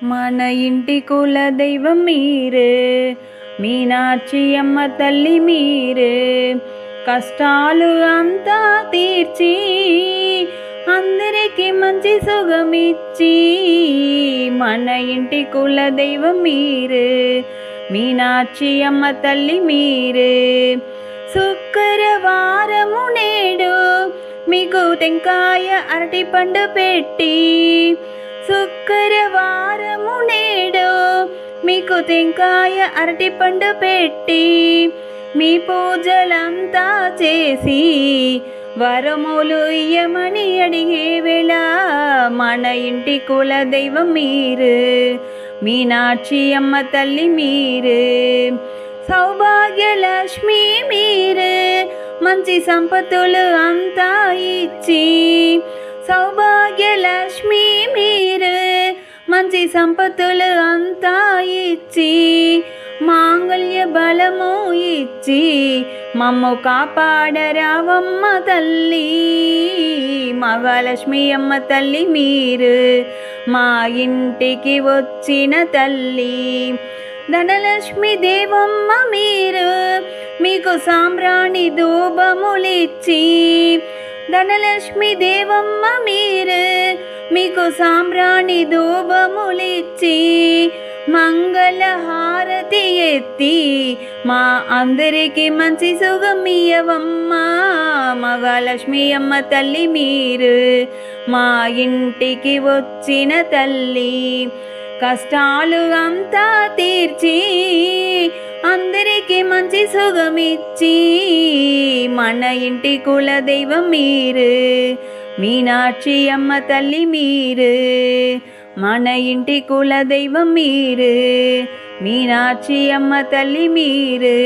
మన ఇంటి కుల దైవం మీరే, మీనాక్షి అమ్మ తల్లి మీరే. కష్టాలు అంతా తీర్చి అందరికీ మంచి సుఖమిచ్చి మన ఇంటి కుల దైవం మీరే, మీనాక్షి అమ్మ తల్లి మీరే. శుక్రవారము నేడు మీకు టెంకాయ అరటి పండు పెట్టి, శుక్రవారము నేడు మీకు టెంకాయ అరటి పండు పెట్టి మీ పూజలంతా చేసి వరములు ఇయ్యమని అడిగే వేళ మన ఇంటి కుల దైవం మీరు, మీనాక్షి అమ్మ తల్లి మీరు. సౌభాగ్యలక్ష్మి మీరు, మంచి సంపత్తులు అంతా ఇచ్చి. సౌభాగ్యలక్ష్మి మీరు, మంచి సంపత్తులు అంతా ఇచ్చి మాంగళ్య బలము ఇచ్చి మమ్ము కాపాడరావమ్మ తల్లి. మహాలక్ష్మి అమ్మ తల్లి మీరు మా ఇంటికి వచ్చిన తల్లి. ధనలక్ష్మి దేవమ్మ మీరు, మీకు సాంబ్రాణి ధూపములిచ్చి. ధనలక్ష్మి దేవమ్మ మీరు, మీకు సాంబ్రాణి ధూపములిచ్చి మంగళ హారతి ఎత్తి మా అందరికీ మంచి సుఖమియ్యవమ్మ. మహాలక్ష్మి అమ్మ తల్లి మీరు మా ఇంటికి వచ్చిన తల్లి. కష్టాలు అంతా తీర్చి అందరికీ మంచి సుఖమిచ్చి మన ఇంటి కుల దైవం మీరు, మీనాక్షి అమ్మ తల్లి మీరు. మన ఇంటి కుల దైవం మీరు, మీనాక్షి అమ్మ తల్లి మీరు.